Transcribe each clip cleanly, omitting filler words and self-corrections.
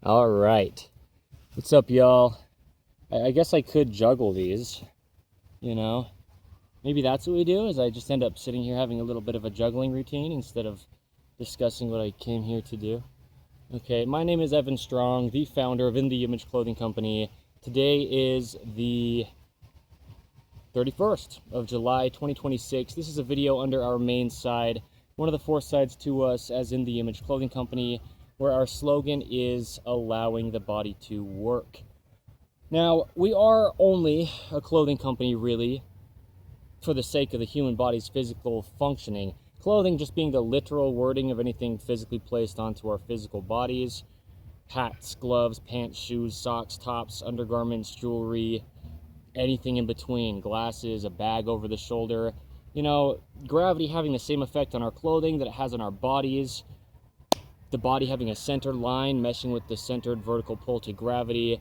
All right. What's up, y'all? I guess I could juggle these, you know? Maybe that's what we do, is I just end up sitting here having a little bit of a juggling routine instead of discussing what I came here to do. Okay, my name is Evan Strong, the founder of In the Image Clothing Company. Today is the 31st of July, 2026. This is a video under our main side, one of the 4 sides to us as In the Image Clothing Company, where our slogan is allowing the body to work. Now, we are only a clothing company, really, for the sake of the human body's physical functioning. Clothing just being the literal wording of anything physically placed onto our physical bodies. Hats, gloves, pants, shoes, socks, tops, undergarments, jewelry, anything in between. Glasses, a bag over the shoulder. You know, gravity having the same effect on our clothing that it has on our bodies. The body having a centered line, meshing with the centered vertical pull to gravity.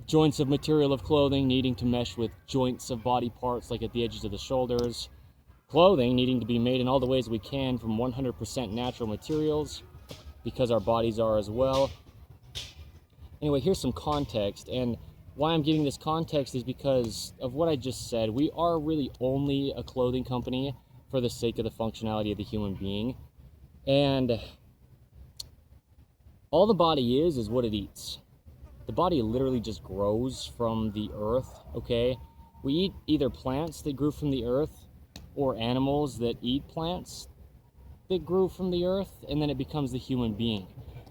Joints of material of clothing needing to mesh with joints of body parts, like at the edges of the shoulders. Clothing needing to be made in all the ways we can from 100% natural materials, because our bodies are as well. Anyway, here's some context, and why I'm giving this context is because of what I just said. We are really only a clothing company for the sake of the functionality of the human being, and all the body is what it eats. The body literally just grows from the earth, okay? We eat either plants that grew from the earth or animals that eat plants that grew from the earth, and then it becomes the human being.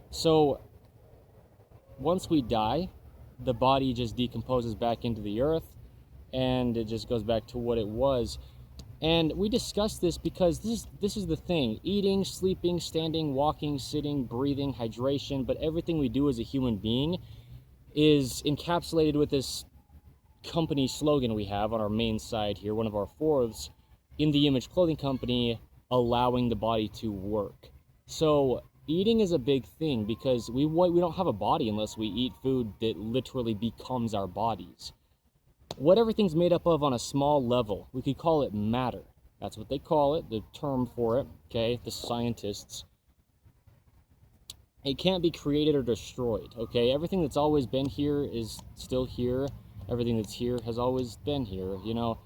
So once we die, the body just decomposes back into the earth and it just goes back to what it was. And we discussed this because this is the thing. Eating, sleeping, standing, walking, sitting, breathing, hydration, but everything we do as a human being is encapsulated with this company slogan we have on our main side here, one of our fourths, In the Image Clothing Company, allowing the body to work. So eating is a big thing because we don't have a body unless we eat food that literally becomes our bodies. What everything's made up of on a small level, we could call it matter. That's what they call it, the term for it, okay, the scientists. It can't be created or destroyed, okay? Everything that's always been here is still here. Everything that's here has always been here, you know,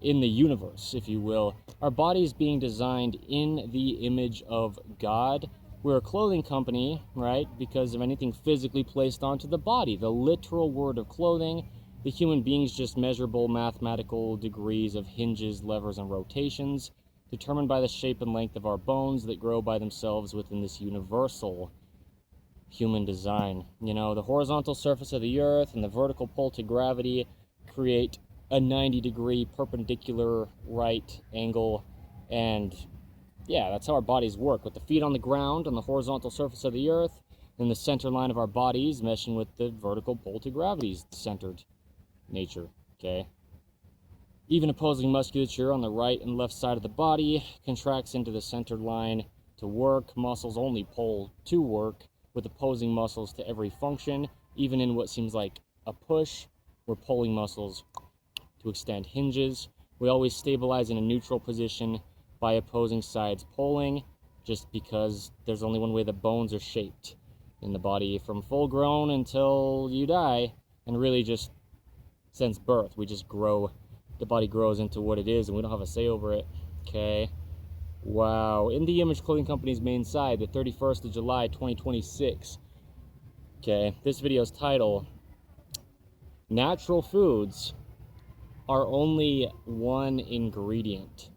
in the universe, if you will. Our body is being designed in the image of God. We're a clothing company, right, because of anything physically placed onto the body. The literal word of clothing. The human being's just measurable mathematical degrees of hinges, levers, and rotations, determined by the shape and length of our bones that grow by themselves within this universal human design. You know, the horizontal surface of the earth and the vertical pull to gravity create a 90-degree perpendicular right angle, and yeah, that's how our bodies work, with the feet on the ground on the horizontal surface of the earth, and the center line of our bodies meshing with the vertical pull to gravity's centered nature, okay? Even opposing musculature on the right and left side of the body contracts into the centered line to work. Muscles only pull to work, with opposing muscles to every function. Even in what seems like a push, we're pulling muscles to extend hinges. We always stabilize in a neutral position by opposing sides pulling, just because there's only one way the bones are shaped in the body from full grown until you die, and really just since birth. We just grow, the body grows into what it is, and we don't have a say over it, okay? Wow. In the Image Clothing Company's main side, the 31st of July, 2026. Okay, this video's title, Natural Foods Are Only One Ingredient.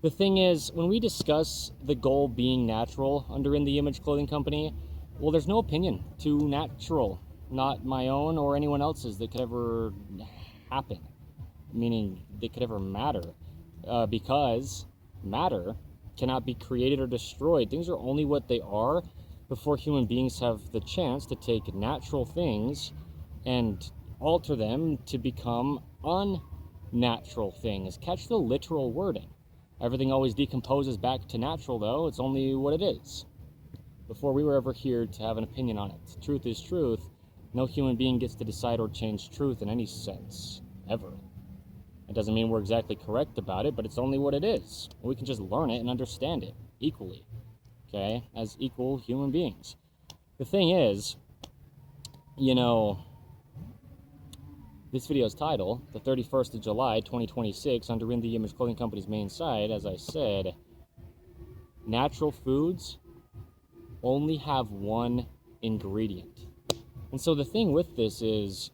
The thing is, when we discuss the goal being natural under In the Image Clothing Company, well, there's no opinion to natural, not my own or anyone else's, that could ever happen, meaning they could ever matter, because matter cannot be created or destroyed. Things are only what they are before human beings have the chance to take natural things and alter them to become unnatural things. Catch the literal wording. Everything always decomposes back to natural, though. It's only what it is. Before we were ever here to have an opinion on it. Truth is truth. No human being gets to decide or change truth in any sense, ever. It doesn't mean we're exactly correct about it, but it's only what it is. We can just learn it and understand it equally, okay, as equal human beings. The thing is, you know, this video's title, the 31st of July, 2026, under In The Image Clothing Company's main site, as I said, natural foods only have one ingredient. And so the thing with this is,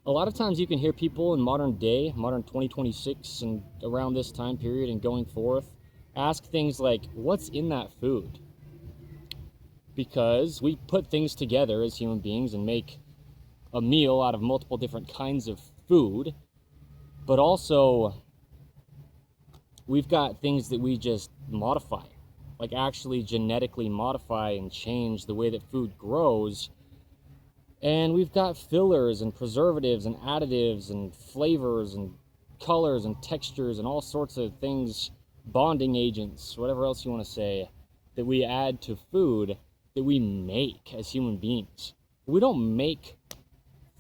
a lot of times you can hear people in modern 2026 and around this time period and going forth, ask things like, what's in that food? Because we put things together as human beings and make a meal out of multiple different kinds of food, but also we've got things that we just modify, like actually genetically modify and change the way that food grows. And we've got fillers and preservatives and additives and flavors and colors and textures and all sorts of things, bonding agents, whatever else you want to say, that we add to food that we make as human beings. We don't make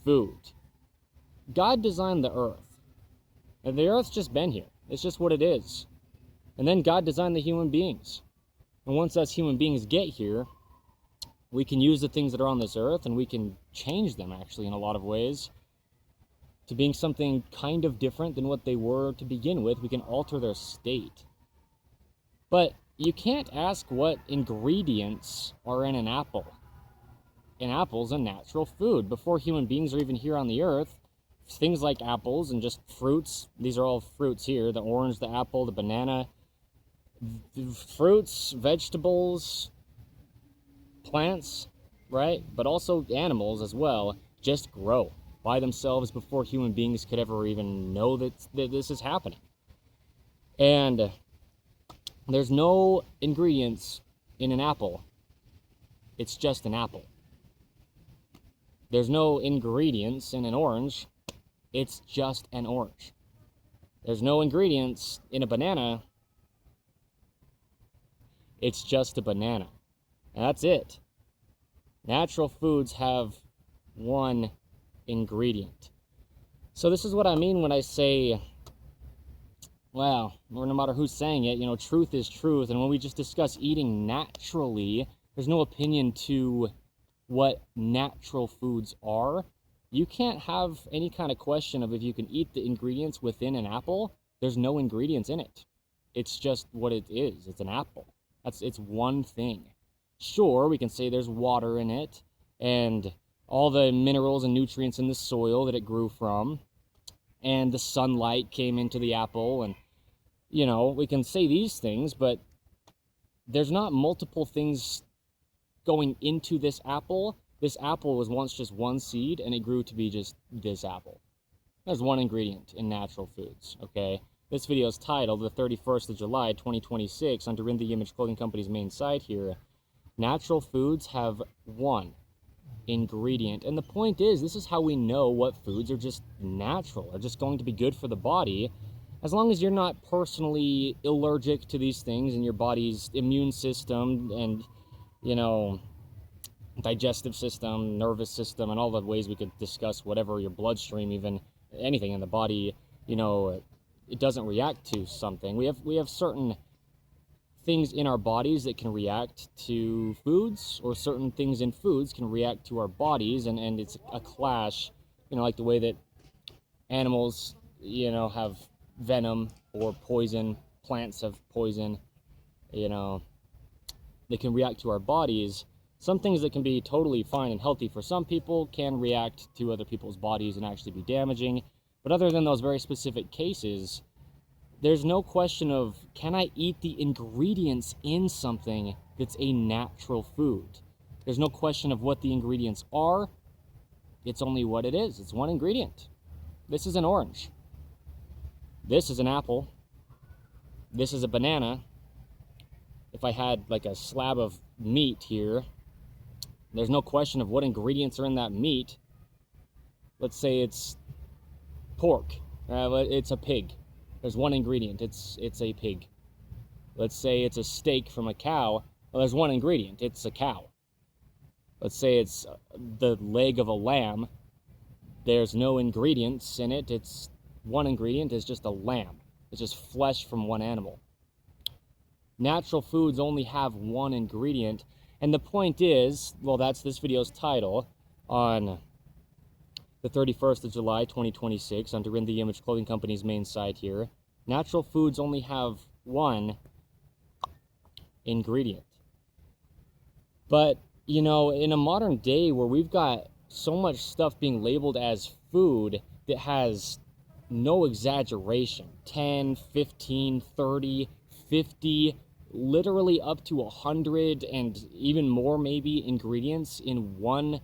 food. God designed the earth, and the earth's just been here. It's just what it is. And then God designed the human beings. And once us human beings get here, we can use the things that are on this earth and we can change them, actually, in a lot of ways, to being something kind of different than what they were to begin with. We can alter their state. But you can't ask what ingredients are in an apple. An apple's a natural food. Before human beings are even here on the earth, things like apples and just fruits, these are all fruits here, the orange, the apple, the banana, fruits, vegetables, plants, right? But also animals as well, just grow by themselves before human beings could ever even know that this is happening. And there's no ingredients in an apple. It's just an apple. There's no ingredients in an orange. It's just an orange. There's no ingredients in a banana. It's just a banana. And that's it. Natural foods have one ingredient. So this is what I mean when I say, well, no matter who's saying it, truth is truth. And when we just discuss eating naturally, there's no opinion to what natural foods are. You can't have any kind of question of if you can eat the ingredients within an apple. There's no ingredients in it. It's just what it is. It's an apple. It's one thing. Sure, we can say there's water in it and all the minerals and nutrients in the soil that it grew from, and the sunlight came into the apple, and we can say these things, but there's not multiple things going into this apple. This apple was once just one seed, and it grew to be just this apple. There's one ingredient in natural foods, okay? This video is titled, the 31st of July, 2026, under In The Image Clothing Company's main site here. Natural foods have one ingredient. And the point is, this is how we know what foods are just natural, are just going to be good for the body, as long as you're not personally allergic to these things and your body's immune system and, digestive system, nervous system, and all the ways we could discuss whatever, your bloodstream, even anything in the body, it doesn't react to something. We have certain things in our bodies that can react to foods, or certain things in foods can react to our bodies, and it's a clash, like the way that animals, have venom or poison, plants have poison, they can react to our bodies. Some things that can be totally fine and healthy for some people can react to other people's bodies and actually be damaging. But other than those very specific cases, there's no question of, can I eat the ingredients in something that's a natural food? There's no question of what the ingredients are. It's only what it is. It's one ingredient. This is an orange. This is an apple. This is a banana. If I had like a slab of meat here, there's no question of what ingredients are in that meat. Let's say it's pork. It's a pig. There's one ingredient. It's a pig. Let's say it's a steak from a cow. Well, there's one ingredient. It's a cow. Let's say it's the leg of a lamb. There's no ingredients in it. It's one ingredient. It's just a lamb. It's just flesh from one animal. Natural foods only have one ingredient, And the point is, well, that's this video's title on the 31st of July, 2026, under In The Image Clothing Company's main site here. Natural foods only have one ingredient. But, you know, in a modern day where we've got so much stuff being labeled as food that has no exaggeration, 10, 15, 30, 50, literally up to 100 and even more maybe ingredients in one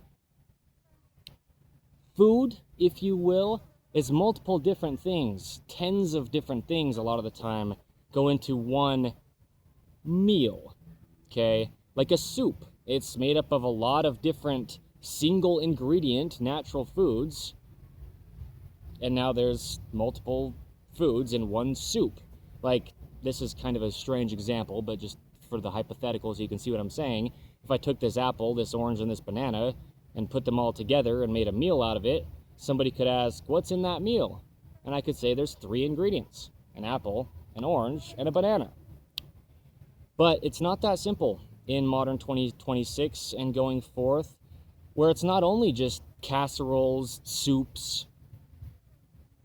food, if you will, is multiple different things. Tens of different things a lot of the time go into one meal, okay? Like a soup. It's made up of a lot of different single ingredient natural foods, and now there's multiple foods in one soup. Like, this is kind of a strange example, but just for the hypothetical so you can see what I'm saying, if I took this apple, this orange, and this banana and put them all together and made a meal out of it, somebody could ask, what's in that meal? And I could say there's 3 ingredients: an apple, an orange, and a banana. But it's not that simple in modern 2026 and going forth, where it's not only just casseroles, soups,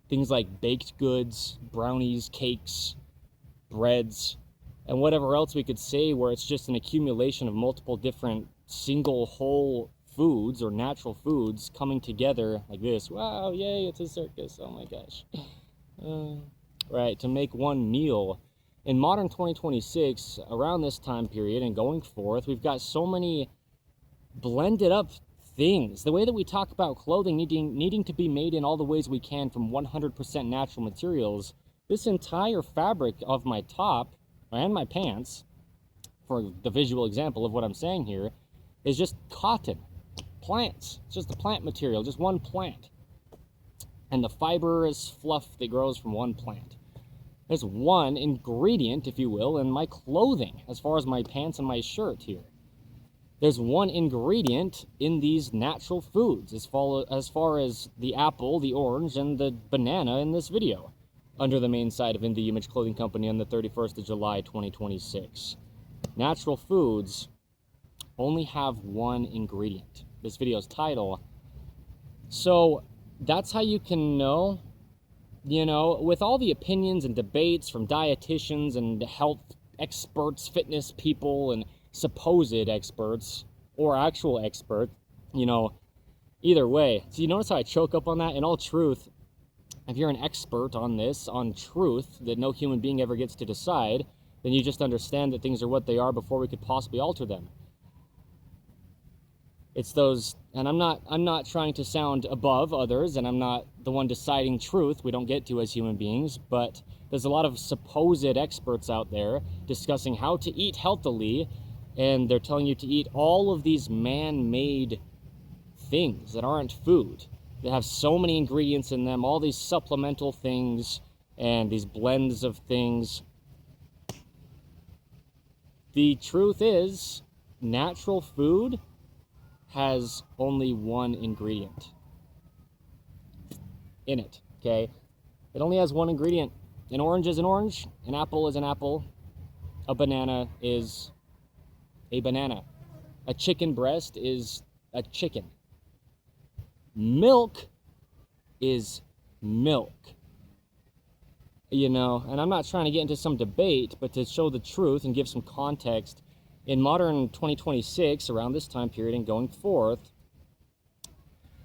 things like baked goods, brownies, cakes, breads, and whatever else we could say, where it's just an accumulation of multiple different single whole foods or natural foods coming together like this. Wow, yay, it's a circus. Oh my gosh. Right, to make one meal. In modern 2026, around this time period and going forth, we've got so many blended up things. The way that we talk about clothing needing to be made in all the ways we can from 100% natural materials, this entire fabric of my top and my pants, for the visual example of what I'm saying here, is just cotton. Plants. It's just a plant material, just one plant. And the fiber is fluff that grows from one plant. There's one ingredient, if you will, in my clothing, as far as my pants and my shirt here. There's one ingredient in these natural foods, as far as the apple, the orange, and the banana in this video, under the main site of In The Image Clothing Company on the 31st of July, 2026. Natural foods only have one ingredient. This video's title. So that's how you can know, you know, with all the opinions and debates from dietitians and health experts, fitness people, and supposed experts or actual experts, you know, either way. So you notice how I choke up on that? In all truth, if you're an expert on this, on truth that no human being ever gets to decide, then you just understand that things are what they are before we could possibly alter them. It's those, and I'm not trying to sound above others, and I'm not the one deciding truth. We don't get to as human beings, but there's a lot of supposed experts out there discussing how to eat healthily, and they're telling you to eat all of these man-made things that aren't food, that have so many ingredients in them, all these supplemental things and these blends of things. The truth is, natural food has only one ingredient in it, okay? It only has one ingredient. An orange is an orange, an apple is an apple, a banana is a banana. A chicken breast is a chicken. Milk is milk. You know, and I'm not trying to get into some debate, but to show the truth and give some context, in modern 2026, around this time period and going forth,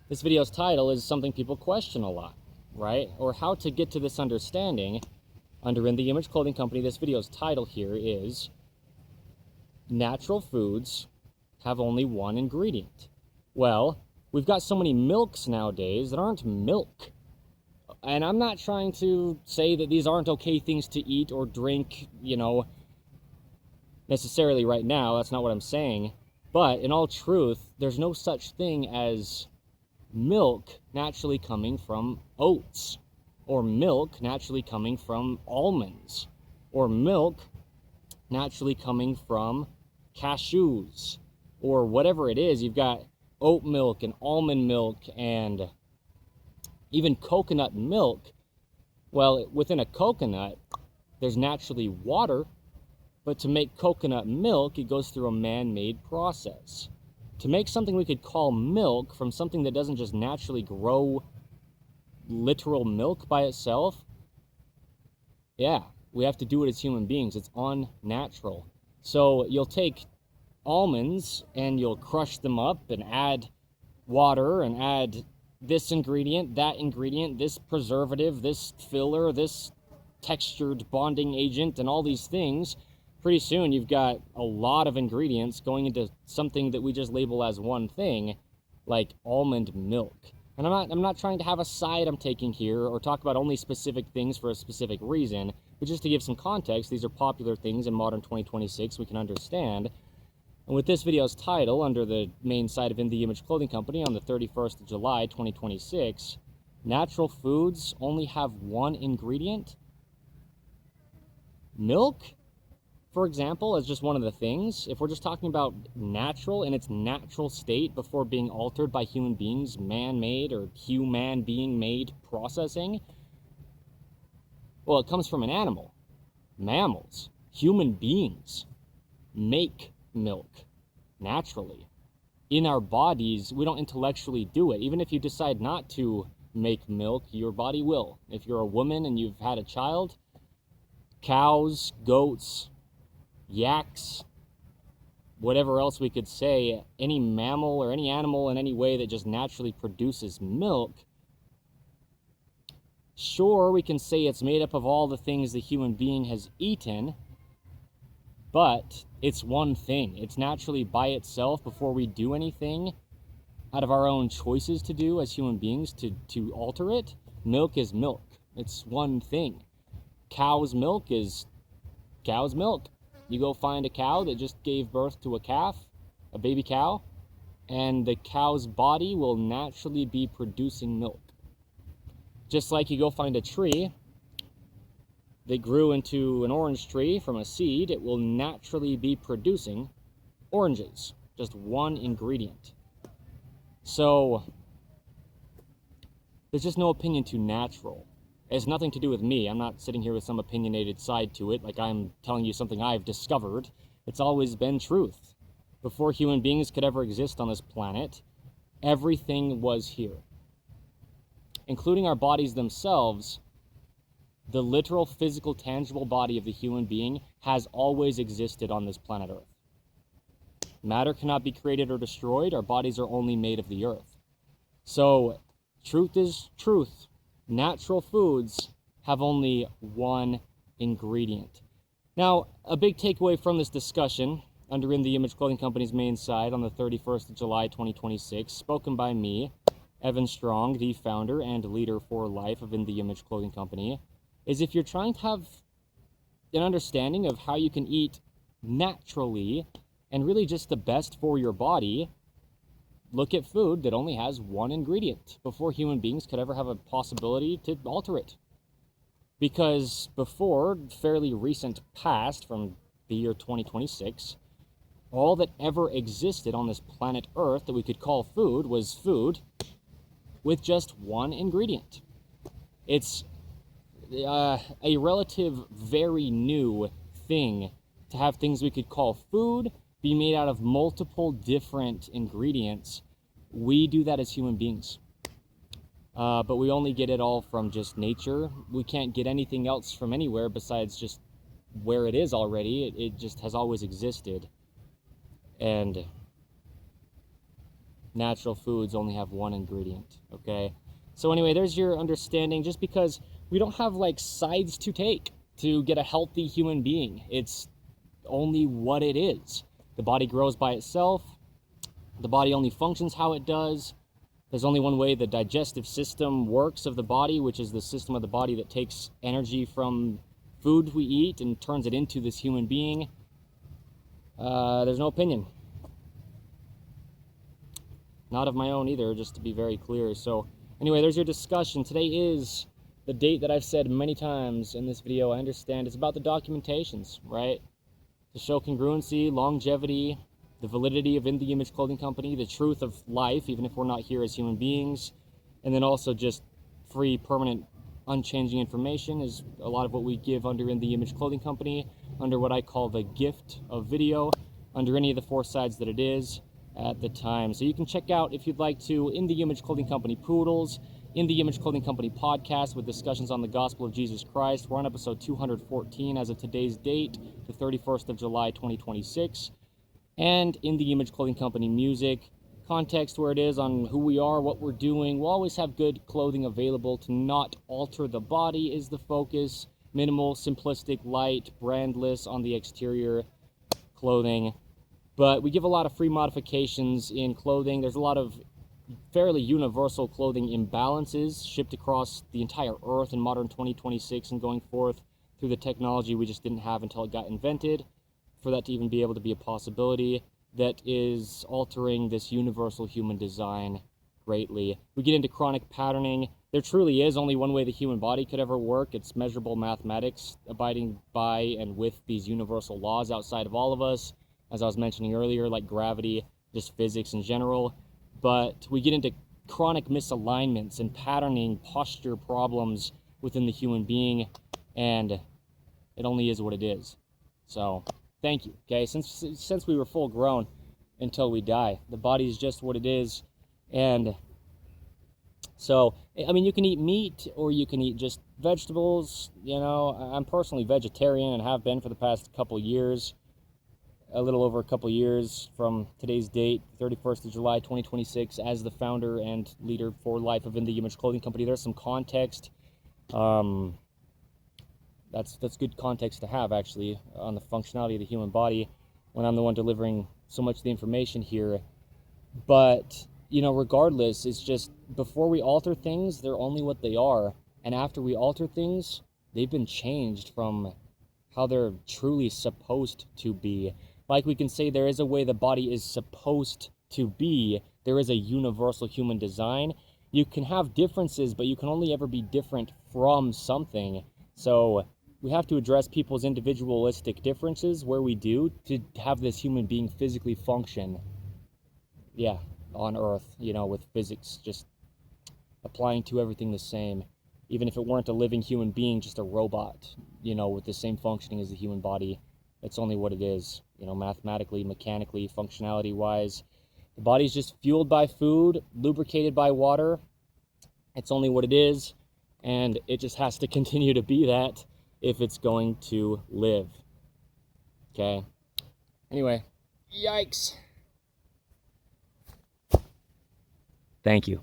this video's title is something people question a lot, right? Or how to get to this understanding. Under In The Image Clothing Company, this video's title here is Natural Foods Have Only One Ingredient. Well, we've got so many milks nowadays that aren't milk. And I'm not trying to say that these aren't okay things to eat or drink, you know, necessarily right now. That's not what I'm saying. But in all truth, there's no such thing as milk naturally coming from oats, or milk naturally coming from almonds, or milk naturally coming from cashews, or whatever it is. You've got oat milk and almond milk and even coconut milk. Well, within a coconut, there's naturally water, But to make coconut milk, it goes through a man-made process. To make something we could call milk from something that doesn't just naturally grow literal milk by itself, yeah, we have to do it as human beings. It's unnatural. So you'll take almonds and you'll crush them up and add water and add this ingredient, that ingredient, this preservative, this filler, this textured bonding agent, and all these things. Pretty soon you've got a lot of ingredients going into something that we just label as one thing, like almond milk. And I'm not trying to have a side I'm taking here or talk about only specific things for a specific reason, but just to give some context, these are popular things in modern 2026 we can understand. And with this video's title, under the main site of In The Image Clothing Company on the 31st of July, 2026, natural foods only have one ingredient? Milk, for example, as just one of the things. If we're just talking about natural in its natural state before being altered by human beings, man-made or human being-made processing, well, it comes from an animal. Mammals, human beings, make milk naturally. In our bodies, we don't intellectually do it. Even if you decide not to make milk, your body will. If you're a woman and you've had a child, cows, goats, yaks, whatever else we could say, any mammal or any animal in any way that just naturally produces milk, sure, we can say it's made up of all the things the human being has eaten, but it's one thing. It's naturally by itself before we do anything out of our own choices to do as human beings to alter it. Milk is milk. It's one thing. Cow's milk is cow's milk. You go find a cow that just gave birth to a calf, a baby cow, and the cow's body will naturally be producing milk. Just like you go find a tree that grew into an orange tree from a seed, it will naturally be producing oranges. Just one ingredient. So there's just no opinion to natural. It has nothing to do with me. I'm not sitting here with some opinionated side to it, like I'm telling you something I've discovered. It's always been truth. Before human beings could ever exist on this planet, everything was here. Including our bodies themselves. The literal, physical, tangible body of the human being has always existed on this planet Earth. Matter cannot be created or destroyed. Our bodies are only made of the earth. So, truth is truth. Natural foods have only one ingredient. Now, a big takeaway from this discussion, under In The Image Clothing Company's main site on the 31st of July, 2026, spoken by me, Evan Strong, the founder and leader for life of In The Image Clothing Company, is if you're trying to have an understanding of how you can eat naturally and really just the best for your body, look at food that only has one ingredient before human beings could ever have a possibility to alter it. Because before, fairly recent past, from the year 2026, all that ever existed on this planet Earth that we could call food was food with just one ingredient. It's a relative, very new thing to have things we could call food be made out of multiple different ingredients. We do that as human beings. But we only get it all from just nature. We can't get anything else from anywhere besides just where it is already. It just has always existed. And natural foods only have one ingredient, okay? So anyway, there's your understanding. Just because we don't have like sides to take to get a healthy human being. It's only what it is. The body grows by itself. The body only functions how it does. There's only one way the digestive system works of the body, which is the system of the body that takes energy from food we eat and turns it into this human being. There's no opinion. Not of my own either, just to be very clear. So anyway, there's your discussion. Today is the date that I've said many times in this video. I understand it's about the documentations, right? To show congruency, longevity, the validity of In The Image Clothing Company, the truth of life, even if we're not here as human beings, and then also just free, permanent unchanging information is a lot of what we give under In the Image Clothing Company, under what I call the gift of video, under any of the 4 sides that it is at the time. So you can check out, if you'd like to, In the Image Clothing Company Poodles, In the Image Clothing Company podcast with discussions on the gospel of Jesus Christ. We're on episode 214 as of today's date, the 31st of July 2026. And In the Image Clothing Company music, context where it is on who we are, what we're doing. We'll always have good clothing available to not alter the body is the focus. Minimal, simplistic, light, brandless on the exterior clothing. But we give a lot of free modifications in clothing. There's a lot of fairly universal clothing imbalances shipped across the entire earth in modern 2026 and going forth through the technology we just didn't have until it got invented, for that to even be able to be a possibility, that is altering this universal human design greatly. We get into chronic patterning. There truly is only one way the human body could ever work. It's measurable mathematics, abiding by and with these universal laws outside of all of us, as I was mentioning earlier, like gravity, just physics in general. But we get into chronic misalignments and patterning, posture problems within the human being, and it only is what it is. So thank you. Okay, since we were full grown until we die, the body is just what it is. And so, I mean, you can eat meat or you can eat just vegetables. You know, I'm personally vegetarian and have been for the past couple years, a little over a couple years from today's date, 31st of July 2026, as the founder and leader for life of In the Image Clothing Company. There's some context. That's good context to have, actually, on the functionality of the human body when I'm the one delivering so much of the information here. But, you know, regardless, it's just, before we alter things, they're only what they are. And after we alter things, they've been changed from how they're truly supposed to be. Like we can say there is a way the body is supposed to be. There is a universal human design. You can have differences, but you can only ever be different from something. So we have to address people's individualistic differences where we do, to have this human being physically function, on Earth, you know, with physics just applying to everything the same. Even if it weren't a living human being, just a robot, you know, with the same functioning as the human body. It's only what it is, you know, mathematically, mechanically, functionality-wise. The body's just fueled by food, lubricated by water. It's only what it is, and it just has to continue to be that if it's going to live. Okay? Anyway, yikes. Thank you.